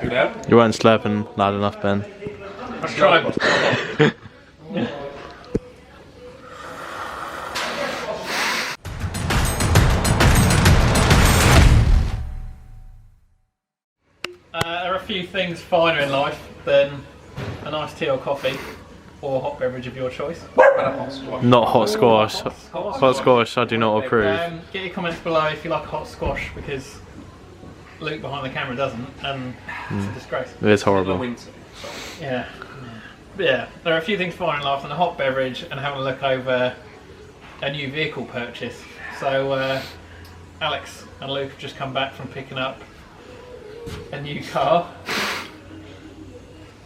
Too loud? You weren't slurping loud enough, Ben. I tried. There are a few things finer in life than a nice tea or coffee, or a hot beverage of your choice. Not hot squash. Hot squash, I do not approve. Get your comments below if you like hot squash, because Luke behind the camera doesn't, and it's a disgrace. It is horrible. Yeah. Yeah, there are a few things finer in life than a hot beverage and having a look over a new vehicle purchase. So Alex and Luke have just come back from picking up a new car.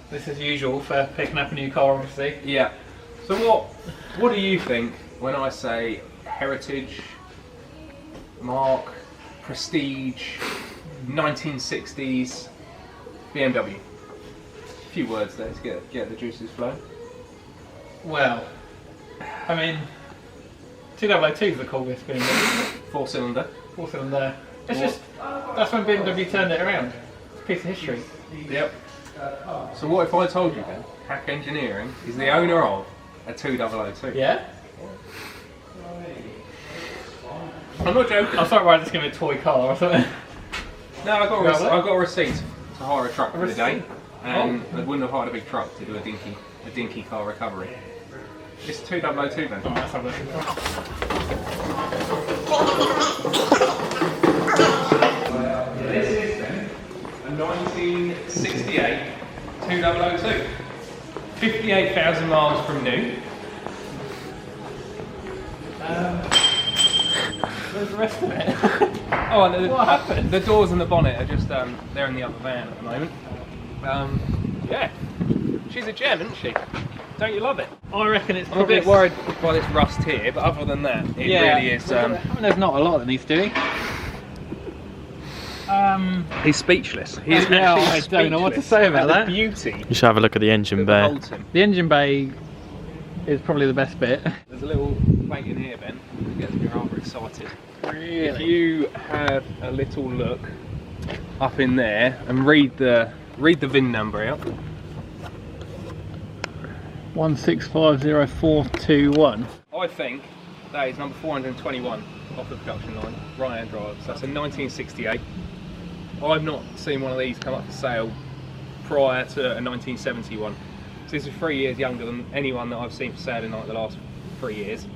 This is usual for picking up a new car, obviously. Yeah. So what do you think when I say heritage, mark, prestige, 1960s BMW? A few words there to get the juices flowing. Well, I mean, 2002 is the coolest BMW. Four cylinder. It's just, that's when BMW turned it around. It's a piece of history. Yep. So what if I told you then, Hack Engineering is the owner of a 2002? Yeah? I'm not joking. I thought we were just going to be a toy car or something. No, I got a receipt to hire a truck for the day, and I wouldn't have hired a big truck to do a dinky car recovery. It's 2002 then. Oh, let's have a look. This is then a 1968 2002. 58,000 miles from new. Where's the rest of it? Oh, and What happened? The doors and the bonnet are just they're in the other van at the moment. Yeah, she's a gem, isn't she? Don't you love it? I reckon it's I'm a probably... bit worried by this rust here, but other than that, it really is. I mean, there's not a lot that needs doing. He's speechless. He is Yeah, actually I don't know what to say about and that. The beauty You should have a look at the engine that bay. holds him. The engine bay is probably the best bit. There's a little plate in here, Ben, that gets me rather excited. If Really? you have a little look up in there and read the VIN number out. 1650421. I think that is number 421 off the production line, right-hand drive. So that's a 1968. I've not seen one of these come up for sale prior to a 1971. So this is 3 years younger than anyone that I've seen for sale in like the last 3 years.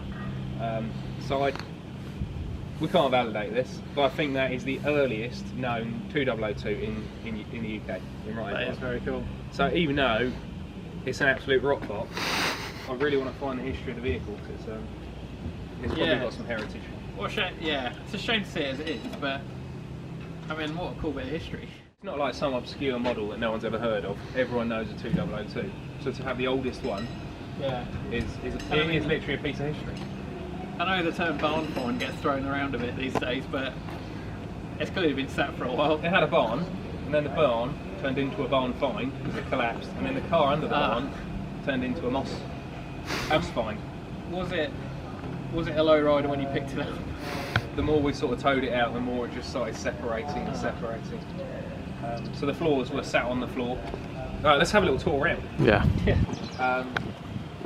We can't validate this, but I think that is the earliest known 2002 in the UK. In right-hand That is drive. very cool. So even though it's an absolute rock box, I really want to find the history of the vehicle because it's probably got some heritage. Yeah, it's a shame to see it as it is, but I mean, what a cool bit of history. It's not like some obscure model that no one's ever heard of. Everyone knows a 2002. So to have the oldest one Yeah. is literally a piece of history. I know the term barn find gets thrown around a bit these days, but it's clearly been sat for a while. It had a barn, and then the barn turned into a barn find because it collapsed, and then the car under the barn turned into a house find. Was it a low rider when you picked it up? The more we sort of towed it out, the more it just started separating and separating. So the floors were sat on the floor. Right, let's have a little tour around. Yeah.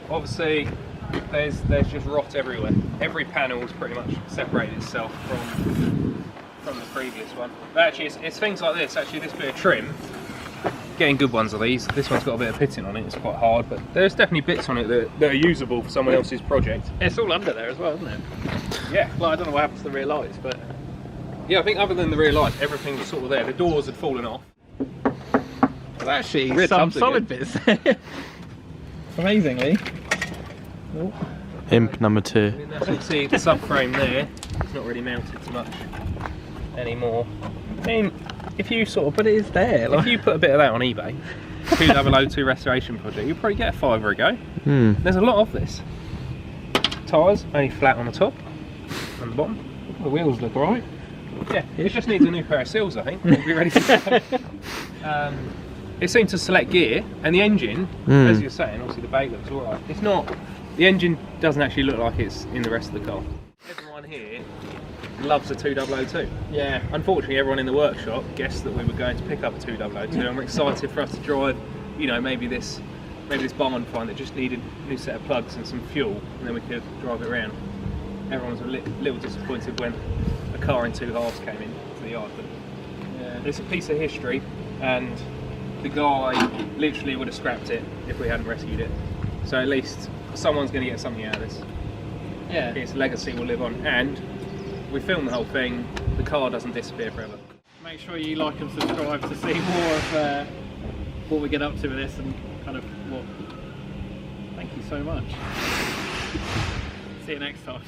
Obviously, there's just rot everywhere. Every panel's pretty much separated itself from the previous one. But actually, it's things like this. Actually, this bit of trim, getting good ones of these. This one's got a bit of pitting on it. It's quite hard, but there's definitely bits on it that are usable for someone else's project. It's all under there as well, isn't it? Yeah. Well, I don't know what happened to the rear lights, but Yeah, I think other than the rear light, everything was sort of there. The doors had fallen off. there's actually Rear some tubs are solid bits there. Amazingly. Oh. Imp number 2. I mean, that's obviously the subframe there. It's not really mounted so much anymore. I mean, if you sort of, But it is there. if you put a bit of that on eBay, 2002 restoration project, you'll probably get a £5 a go. There's a lot of this. Tyres only flat on the top and the bottom. The wheels look alright. Yeah, it just needs a new pair of seals, I think. It'll be ready to go. It seemed to select gear, and the engine, as you're saying, obviously the bait looks alright. It's not. The engine doesn't actually look like it's in the rest of the car. Everyone here loves a 2002. Yeah. Unfortunately, everyone in the workshop guessed that we were going to pick up a 2002, and we're excited for us to drive, you know, maybe this barn find that just needed a new set of plugs and some fuel, and then we could drive it around. Everyone was a little disappointed when a car in 2 halves came in to the yard. But Yeah. it's a piece of history, and the guy literally would have scrapped it if we hadn't rescued it. So at least someone's going to get something out of this. Yeah. Its legacy will live on, and we filmed the whole thing. The car doesn't disappear forever. Make sure you like and subscribe to see more of what we get up to with this and kind of what. Thank you so much. See you next time.